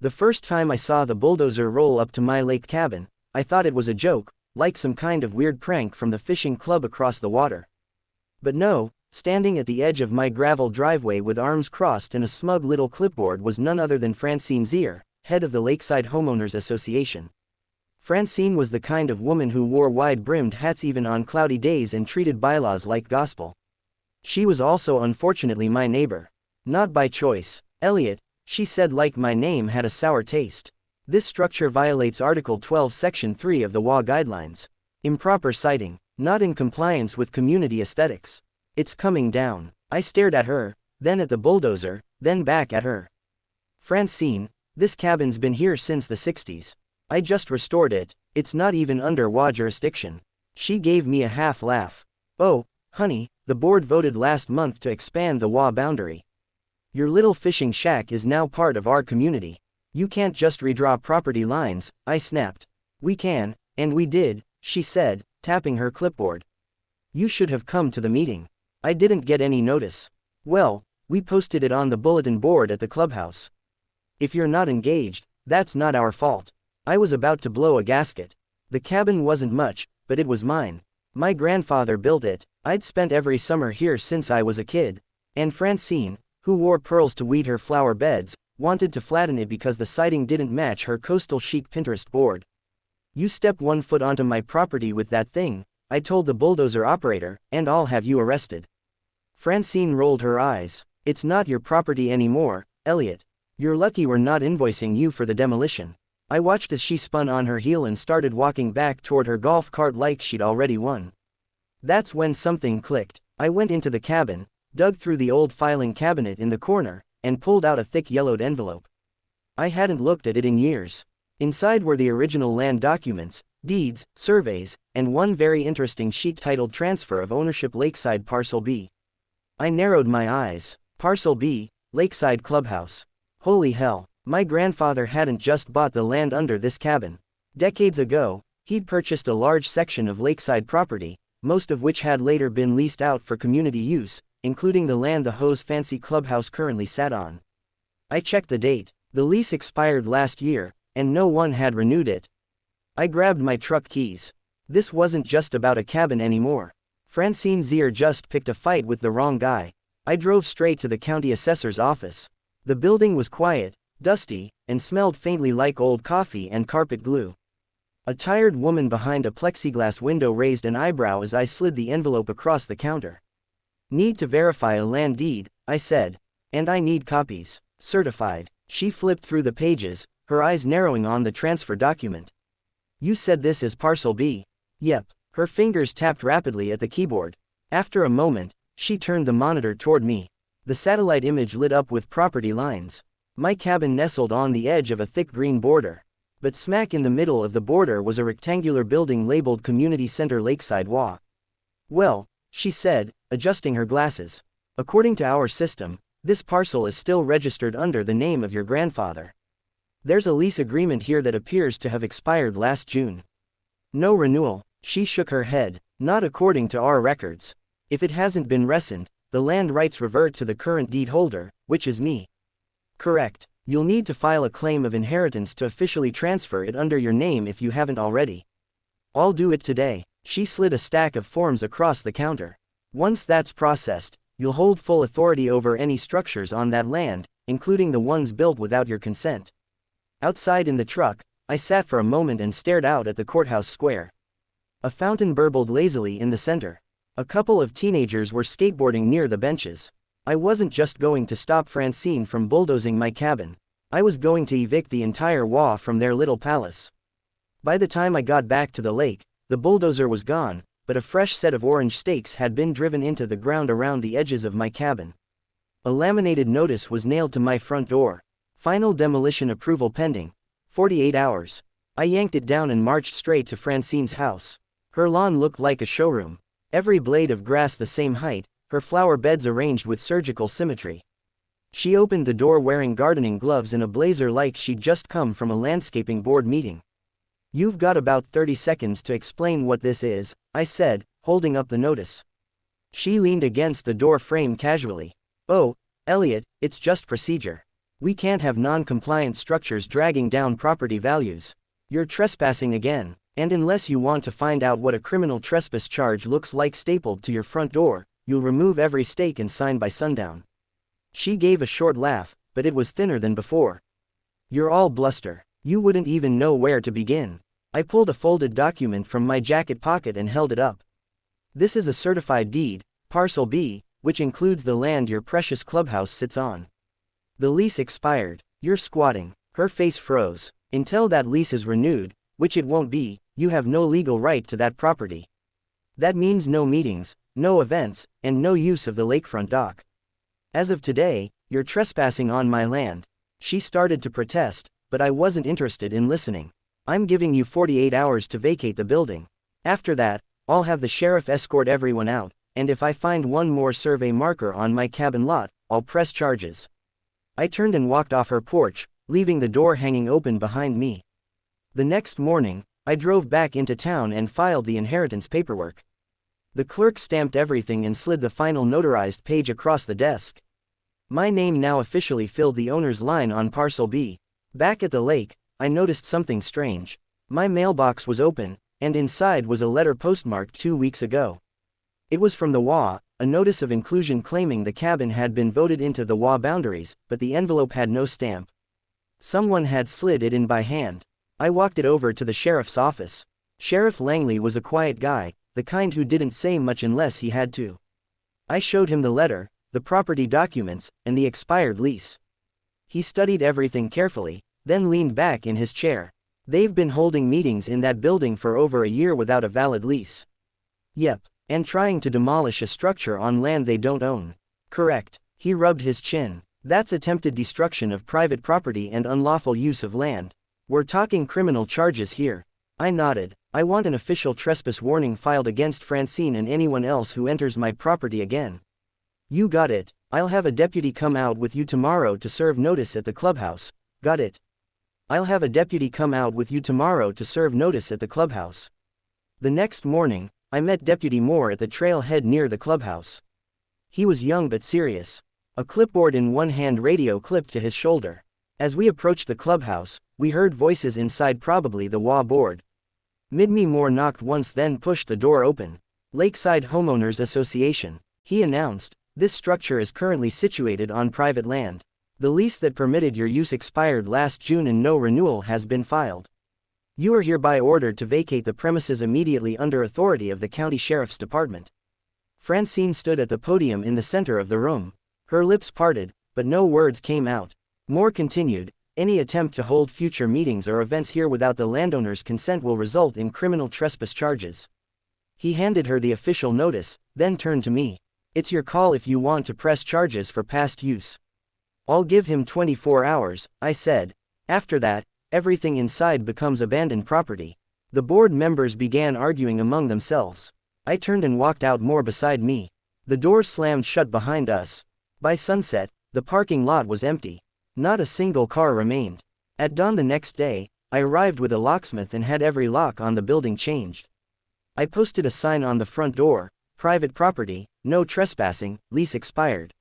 The first time I saw the bulldozer roll up to my lake cabin, I thought it was a joke, like some kind of weird prank from the fishing club across the water. But no, standing at the edge of my gravel driveway with arms crossed and a smug little clipboard was none other than Francine Zier, head of the Lakeside Homeowners Association. Francine was the kind of woman who wore wide-brimmed hats even on cloudy days and treated bylaws like gospel. She was also unfortunately my neighbor. Not by choice. Elliot, she said, like my name had a sour taste. This structure violates Article 12 Section 3 of the HOA guidelines. Improper siting, not in compliance with community aesthetics. It's coming down. I stared at her, then at the bulldozer, then back at her. Francine, this cabin's been here since the 60s. I just restored it, it's not even under HOA jurisdiction. She gave me a half laugh. Oh, honey, the board voted last month to expand the HOA boundary. Your little fishing shack is now part of our community. You can't just redraw property lines, I snapped. We can, and we did, she said, tapping her clipboard. You should have come to the meeting. I didn't get any notice. Well, we posted it on the bulletin board at the clubhouse. If you're not engaged, that's not our fault. I was about to blow a gasket. The cabin wasn't much, but it was mine. My grandfather built it, I'd spent every summer here since I was a kid. And Francine, who wore pearls to weed her flower beds, wanted to flatten it because the siding didn't match her coastal chic Pinterest board. You step 1 foot onto my property with that thing, I told the bulldozer operator, and I'll have you arrested. Francine rolled her eyes. It's not your property anymore, Elliot. You're lucky we're not invoicing you for the demolition. I watched as she spun on her heel and started walking back toward her golf cart like she'd already won. That's when something clicked. I went into the cabin, dug through the old filing cabinet in the corner, and pulled out a thick yellowed envelope. I hadn't looked at it in years. Inside were the original land documents, deeds, surveys, and one very interesting sheet titled Transfer of Ownership Lakeside Parcel B. I narrowed my eyes. Parcel B, Lakeside Clubhouse. Holy hell, my grandfather hadn't just bought the land under this cabin. Decades ago, he'd purchased a large section of lakeside property, most of which had later been leased out for community use, including the land the HOA's fancy clubhouse currently sat on. I checked the date. The lease expired last year, and no one had renewed it. I grabbed my truck keys. This wasn't just about a cabin anymore. Francine Zier just picked a fight with the wrong guy. I drove straight to the county assessor's office. The building was quiet, dusty, and smelled faintly like old coffee and carpet glue. A tired woman behind a plexiglass window raised an eyebrow as I slid the envelope across the counter. Need to verify a land deed, I said. And I need copies. Certified. She flipped through the pages, her eyes narrowing on the transfer document. You said this is Parcel B. Yep. Her fingers tapped rapidly at the keyboard. After a moment, she turned the monitor toward me. The satellite image lit up with property lines. My cabin nestled on the edge of a thick green border. But smack in the middle of the border was a rectangular building labeled Community Center Lakeside HOA. Well, she said, adjusting her glasses. According to our system, this parcel is still registered under the name of your grandfather. There's a lease agreement here that appears to have expired last June. No renewal. She shook her head. Not according to our records. If it hasn't been rescinded, the land rights revert to the current deed holder, which is me. Correct. You'll need to file a claim of inheritance to officially transfer it under your name if you haven't already. I'll do it today. She slid a stack of forms across the counter. Once that's processed, you'll hold full authority over any structures on that land, including the ones built without your consent. Outside in the truck, I sat for a moment and stared out at the courthouse square. A fountain burbled lazily in the center. A couple of teenagers were skateboarding near the benches. I wasn't just going to stop Francine from bulldozing my cabin. I was going to evict the entire HOA from their little palace. By the time I got back to the lake, the bulldozer was gone, but a fresh set of orange stakes had been driven into the ground around the edges of my cabin. A laminated notice was nailed to my front door. Final demolition approval pending. 48 hours. I yanked it down and marched straight to Francine's house. Her lawn looked like a showroom. Every blade of grass the same height, her flower beds arranged with surgical symmetry. She opened the door wearing gardening gloves and a blazer like she'd just come from a landscaping board meeting. You've got about 30 seconds to explain what this is, I said, holding up the notice. She leaned against the door frame casually. Oh, Elliot, it's just procedure. We can't have non-compliant structures dragging down property values. You're trespassing again, and unless you want to find out what a criminal trespass charge looks like stapled to your front door, you'll remove every stake and sign by sundown." She gave a short laugh, but it was thinner than before. "You're all bluster. You wouldn't even know where to begin." I pulled a folded document from my jacket pocket and held it up. "This is a certified deed, Parcel B, which includes the land your precious clubhouse sits on. The lease expired. You're squatting." Her face froze. "Until that lease is renewed, which it won't be, you have no legal right to that property. That means no meetings, no events, and no use of the lakefront dock. As of today, you're trespassing on my land." She started to protest, but I wasn't interested in listening. "I'm giving you 48 hours to vacate the building. After that, I'll have the sheriff escort everyone out, and if I find one more survey marker on my cabin lot, I'll press charges." I turned and walked off her porch, leaving the door hanging open behind me. The next morning, I drove back into town and filed the inheritance paperwork. The clerk stamped everything and slid the final notarized page across the desk. My name now officially filled the owner's line on Parcel B. Back at the lake, I noticed something strange. My mailbox was open, and inside was a letter postmarked 2 weeks ago. It was from the HOA, a notice of inclusion claiming the cabin had been voted into the HOA boundaries, but the envelope had no stamp. Someone had slid it in by hand. I walked it over to the sheriff's office. Sheriff Langley was a quiet guy, the kind who didn't say much unless he had to. I showed him the letter, the property documents, and the expired lease. He studied everything carefully, then leaned back in his chair. "They've been holding meetings in that building for over a year without a valid lease." "Yep, and trying to demolish a structure on land they don't own." "Correct." He rubbed his chin. "That's attempted destruction of private property and unlawful use of land. We're talking criminal charges here." I nodded. "I want an official trespass warning filed against Francine and anyone else who enters my property again." "You got it. I'll have a deputy come out with you tomorrow to serve notice at the clubhouse." "Got it. I'll have a deputy come out with you tomorrow to serve notice at the clubhouse." The next morning, I met Deputy Moore at the trailhead near the clubhouse. He was young but serious. A clipboard in one hand, radio clipped to his shoulder. As we approached the clubhouse, we heard voices inside, probably the HOA board. Me Moore knocked once, then pushed the door open. "Lakeside Homeowners Association," he announced. "This structure is currently situated on private land. The lease that permitted your use expired last June and no renewal has been filed. You are hereby ordered to vacate the premises immediately under authority of the County Sheriff's Department." Francine stood at the podium in the center of the room. Her lips parted, but no words came out. Moore continued, "Any attempt to hold future meetings or events here without the landowner's consent will result in criminal trespass charges." He handed her the official notice, then turned to me. "It's your call if you want to press charges for past use." "I'll give him 24 hours, I said. "After that, everything inside becomes abandoned property." The board members began arguing among themselves. I turned and walked out, Moore beside me. The door slammed shut behind us. By sunset, the parking lot was empty. Not a single car remained. At dawn the next day, I arrived with a locksmith and had every lock on the building changed. I posted a sign on the front door: "Private property, no trespassing, lease expired.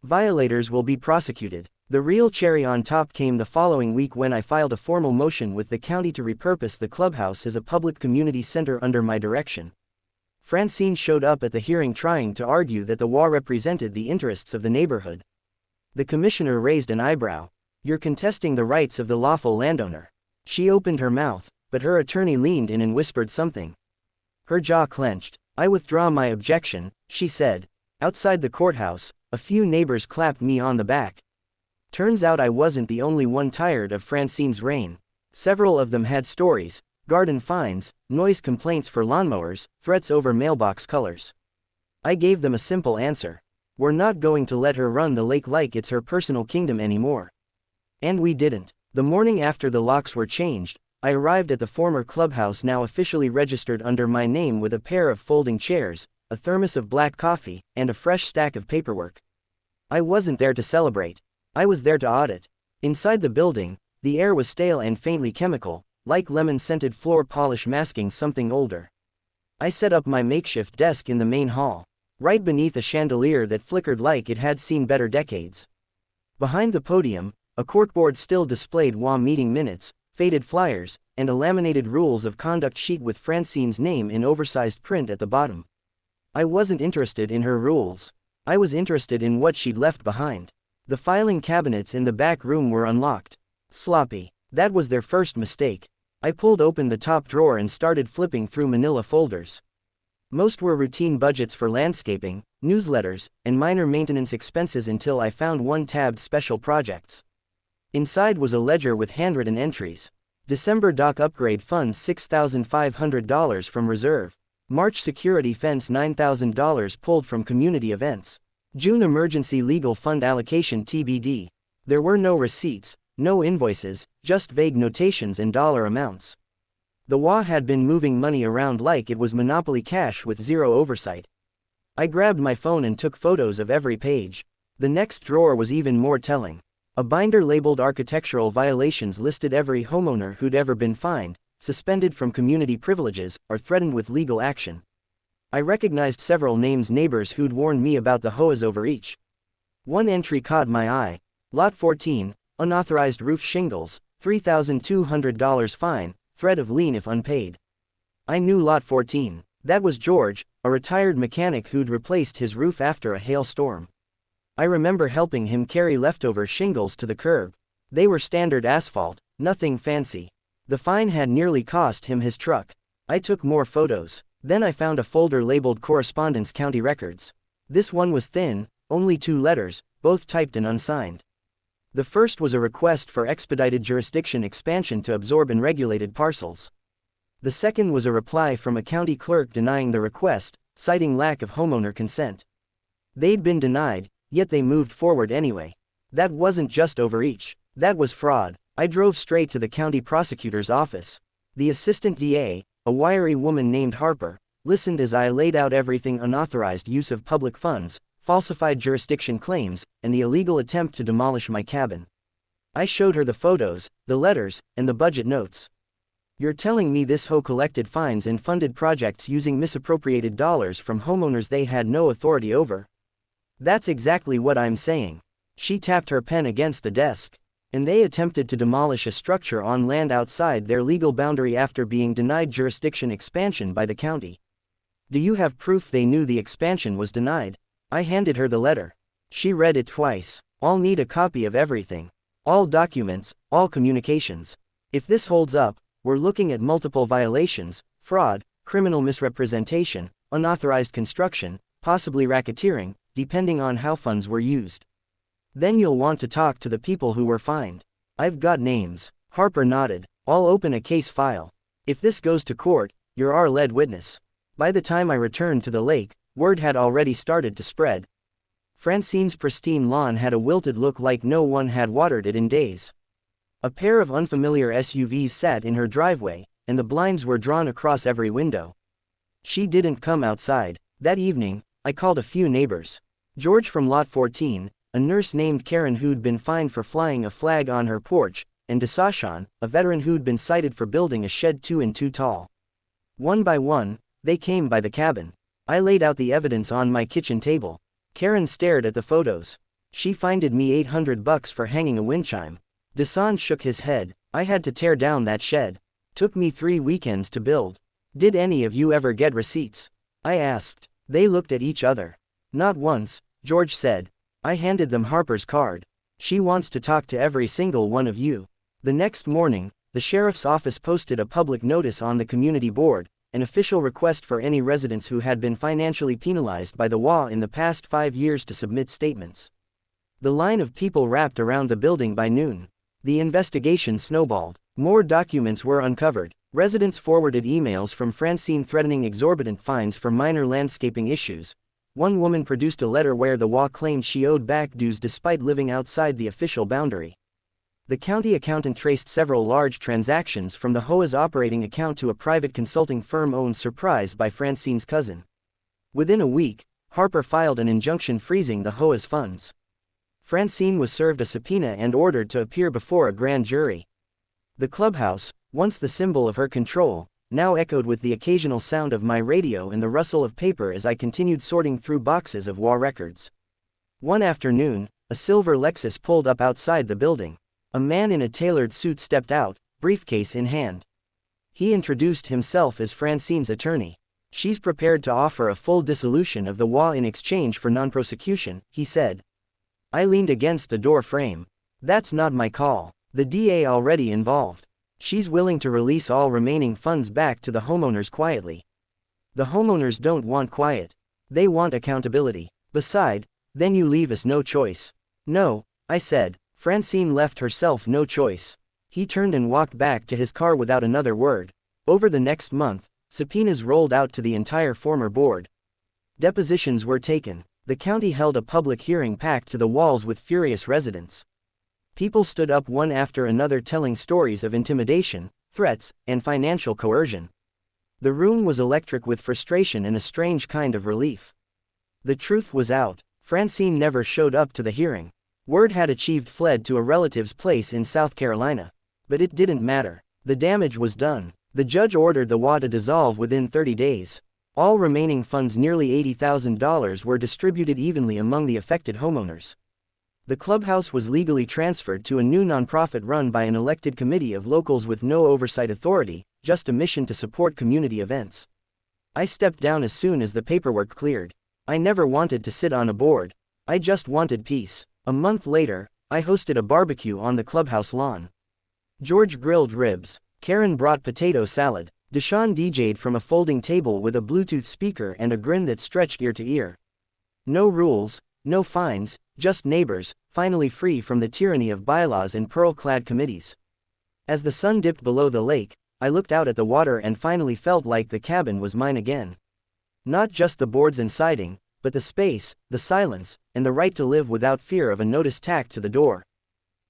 Violators will be prosecuted." The real cherry on top came the following week when I filed a formal motion with the county to repurpose the clubhouse as a public community center under my direction. Francine showed up at the hearing trying to argue that the HOA represented the interests of the neighborhood. The commissioner raised an eyebrow. "You're contesting the rights of the lawful landowner." She opened her mouth, but her attorney leaned in and whispered something. Her jaw clenched. "I withdraw my objection," she said. Outside the courthouse, a few neighbors clapped me on the back. Turns out I wasn't the only one tired of Francine's reign. Several of them had stories: garden fines, noise complaints for lawnmowers, threats over mailbox colors. I gave them a simple answer: we're not going to let her run the lake like it's her personal kingdom anymore. And we didn't. The morning after the locks were changed, I arrived at the former clubhouse, now officially registered under my name, with a pair of folding chairs, a thermos of black coffee, and a fresh stack of paperwork. I wasn't there to celebrate. I was there to audit. Inside the building, the air was stale and faintly chemical, like lemon-scented floor polish masking something older. I set up my makeshift desk in the main hall, right beneath a chandelier that flickered like it had seen better decades. Behind the podium, A corkboard still displayed HOA meeting minutes, faded flyers, and a laminated rules of conduct sheet with Francine's name in oversized print at the bottom. I wasn't interested in her rules. I was interested in what she'd left behind. The filing cabinets in the back room were unlocked. Sloppy. That was their first mistake. I pulled open the top drawer and started flipping through manila folders. Most were routine budgets for landscaping, newsletters, and minor maintenance expenses until I found one tabbed special projects. Inside was a ledger with handwritten entries. December dock upgrade funds $6,500 from reserve. March security fence $9,000 pulled from community events. June emergency legal fund allocation TBD. There were no receipts, no invoices, just vague notations and dollar amounts. The HOA had been moving money around like it was monopoly cash with zero oversight. I grabbed my phone and took photos of every page. The next drawer was even more telling. A binder labeled architectural violations listed every homeowner who'd ever been fined, suspended from community privileges, or threatened with legal action. I recognized several names, neighbors who'd warned me about the HOA's overreach. One entry caught my eye. Lot 14, unauthorized roof shingles, $3,200 fine, threat of lien if unpaid. I knew Lot 14. That was George, a retired mechanic who'd replaced his roof after a hailstorm. I remember helping him carry leftover shingles to the curb. They were standard asphalt, nothing fancy. The fine had nearly cost him his truck. I took more photos. Then I found a folder labeled Correspondence County Records. This one was thin, only 2 letters, both typed and unsigned. The first was a request for expedited jurisdiction expansion to absorb unregulated parcels. The second was a reply from a county clerk denying the request, citing lack of homeowner consent. They'd been denied, yet they moved forward anyway. That wasn't just overreach. That was fraud. I drove straight to the county prosecutor's office. The assistant DA, a wiry woman named Harper, listened as I laid out everything: unauthorized use of public funds, falsified jurisdiction claims, and the illegal attempt to demolish my cabin. I showed her the photos, the letters, and the budget notes. You're telling me this HOA collected fines and funded projects using misappropriated dollars from homeowners they had no authority over? That's exactly what I'm saying. She tapped her pen against the desk. And they attempted to demolish a structure on land outside their legal boundary after being denied jurisdiction expansion by the county. Do you have proof they knew the expansion was denied? I handed her the letter. She read it twice. I'll need a copy of everything. All documents, all communications. If this holds up, we're looking at multiple violations: fraud, criminal misrepresentation, unauthorized construction, possibly racketeering, depending on how funds were used. Then you'll want to talk to the people who were fined. I've got names. Harper nodded. I'll open a case file. If this goes to court, you're our lead witness. By the time I returned to the lake, word had already started to spread. Francine's pristine lawn had a wilted look like no one had watered it in days. A pair of unfamiliar SUVs sat in her driveway, and the blinds were drawn across every window. She didn't come outside. That evening, I called a few neighbors. George from Lot 14, a nurse named Karen who'd been fined for flying a flag on her porch, and Dissolution, a veteran who'd been cited for building a shed 2 and 2 tall. One by one, they came by the cabin. I laid out the evidence on my kitchen table. Karen stared at the photos. She fined me $800 for hanging a wind chime. Dissolution shook his head. I had to tear down that shed. Took me 3 weekends to build. Did any of you ever get receipts? I asked. They looked at each other. Not once, George said. I handed them Harper's card. She wants to talk to every single one of you. The next morning, the sheriff's office posted a public notice on the community board, an official request for any residents who had been financially penalized by the HOA in the past 5 years to submit statements. The line of people wrapped around the building by noon. The investigation snowballed. More documents were uncovered. Residents forwarded emails from Francine threatening exorbitant fines for minor landscaping issues. One woman produced a letter where the HOA claimed she owed back dues despite living outside the official boundary. The county accountant traced several large transactions from the HOA's operating account to a private consulting firm owned surprise by Francine's cousin. Within a week, Harper filed an injunction freezing the HOA's funds. Francine was served a subpoena and ordered to appear before a grand jury. The clubhouse, once the symbol of her control, now echoed with the occasional sound of my radio and the rustle of paper as I continued sorting through boxes of HOA records. One afternoon, a silver Lexus pulled up outside the building. A man in a tailored suit stepped out, briefcase in hand. He introduced himself as Francine's attorney. "She's prepared to offer a full dissolution of the HOA in exchange for non-prosecution," he said. I leaned against the door frame. "That's not my call. The DA already involved. She's willing to release all remaining funds back to the homeowners quietly." "The homeowners don't want quiet. They want accountability. Beside, then you leave us no choice." "No," I said. Francine left herself no choice. He turned and walked back to his car without another word. Over the next month, subpoenas rolled out to the entire former board. Depositions were taken. The county held a public hearing packed to the walls with furious residents. People stood up one after another telling stories of intimidation, threats, and financial coercion. The room was electric with frustration and a strange kind of relief. The truth was out. Francine never showed up to the hearing. Word had achieved fled to a relative's place in South Carolina. But it didn't matter. The damage was done. The judge ordered the HOA to dissolve within 30 days. All remaining funds, nearly $80,000, were distributed evenly among the affected homeowners. The clubhouse was legally transferred to a new nonprofit run by an elected committee of locals with no oversight authority, just a mission to support community events. I stepped down as soon as the paperwork cleared. I never wanted to sit on a board. I just wanted peace. A month later, I hosted a barbecue on the clubhouse lawn. George grilled ribs. Karen brought potato salad. Deshaun DJ'd from a folding table with a Bluetooth speaker and a grin that stretched ear to ear. No rules, no fines, just neighbors, finally free from the tyranny of bylaws and pearl-clad committees. As the sun dipped below the lake, I looked out at the water and finally felt like the cabin was mine again. Not just the boards and siding, but the space, the silence, and the right to live without fear of a notice tacked to the door.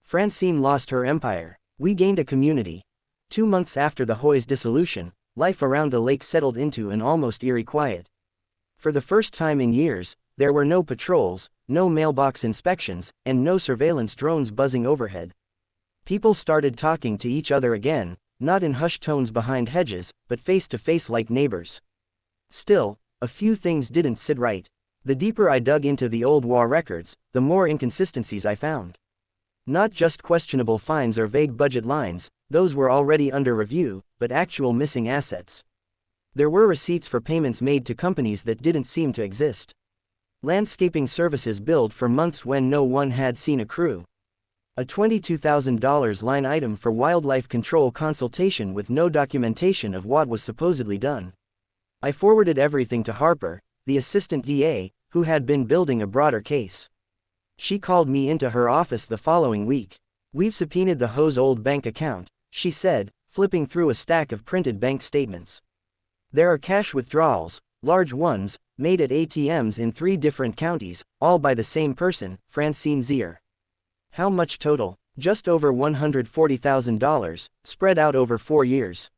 Francine lost her empire. We gained a community. 2 months after the HOA's dissolution, life around the lake settled into an almost eerie quiet. For the first time in years, there were no patrols, no mailbox inspections, and no surveillance drones buzzing overhead. People started talking to each other again, not in hushed tones behind hedges, but face to face like neighbors. Still, a few things didn't sit right. The deeper I dug into the old HOA records, the more inconsistencies I found. Not just questionable fines or vague budget lines, those were already under review, but actual missing assets. There were receipts for payments made to companies that didn't seem to exist. Landscaping services billed for months when no one had seen a crew. A $22,000 line item for wildlife control consultation with no documentation of what was supposedly done. I forwarded everything to Harper, the assistant DA, who had been building a broader case. She called me into her office the following week. "We've subpoenaed the HOA's old bank account," she said, flipping through a stack of printed bank statements. "There are cash withdrawals, large ones, made at ATMs in 3 different counties, all by the same person, Francine Zier. How much total? Just over $140,000, spread out over 4 years."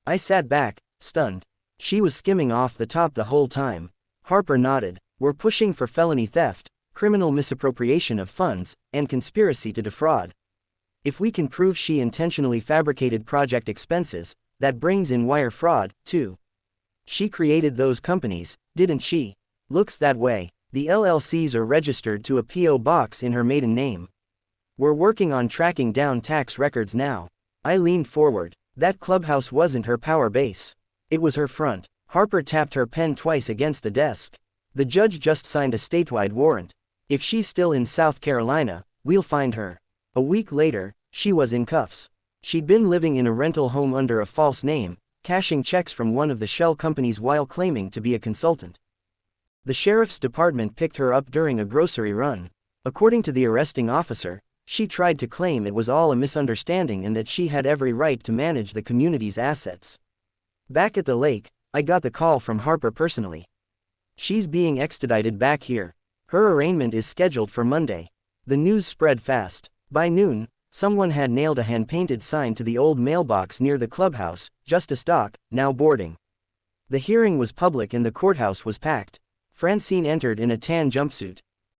I sat back, stunned. She was skimming off the top the whole time. Harper nodded. "We're pushing for felony theft, criminal misappropriation of funds, and conspiracy to defraud. If we can prove she intentionally fabricated project expenses, that brings in wire fraud, too. She created those companies, didn't she? Looks that way. The LLCs are registered to a P.O. box in her maiden name. We're working on tracking down tax records now." I leaned forward. That clubhouse wasn't her power base. It was her front. Harper tapped her pen twice against the desk. "The judge just signed a statewide warrant. If she's still in South Carolina, we'll find her." A week later, she was in cuffs. She'd been living in a rental home under a false name, cashing checks from one of the shell companies while claiming to be a consultant. The sheriff's department picked her up during a grocery run. According to the arresting officer, she tried to claim it was all a misunderstanding and that she had every right to manage the community's assets. Back at the lake, I got the call from Harper personally. "She's being extradited back here. Her arraignment is scheduled for Monday." The news spread fast. By noon, someone had nailed a hand-painted sign to the old mailbox near the clubhouse, "Just a stock, now boarding." The hearing was public and the courthouse was packed. Francine entered in a tan jumpsuit.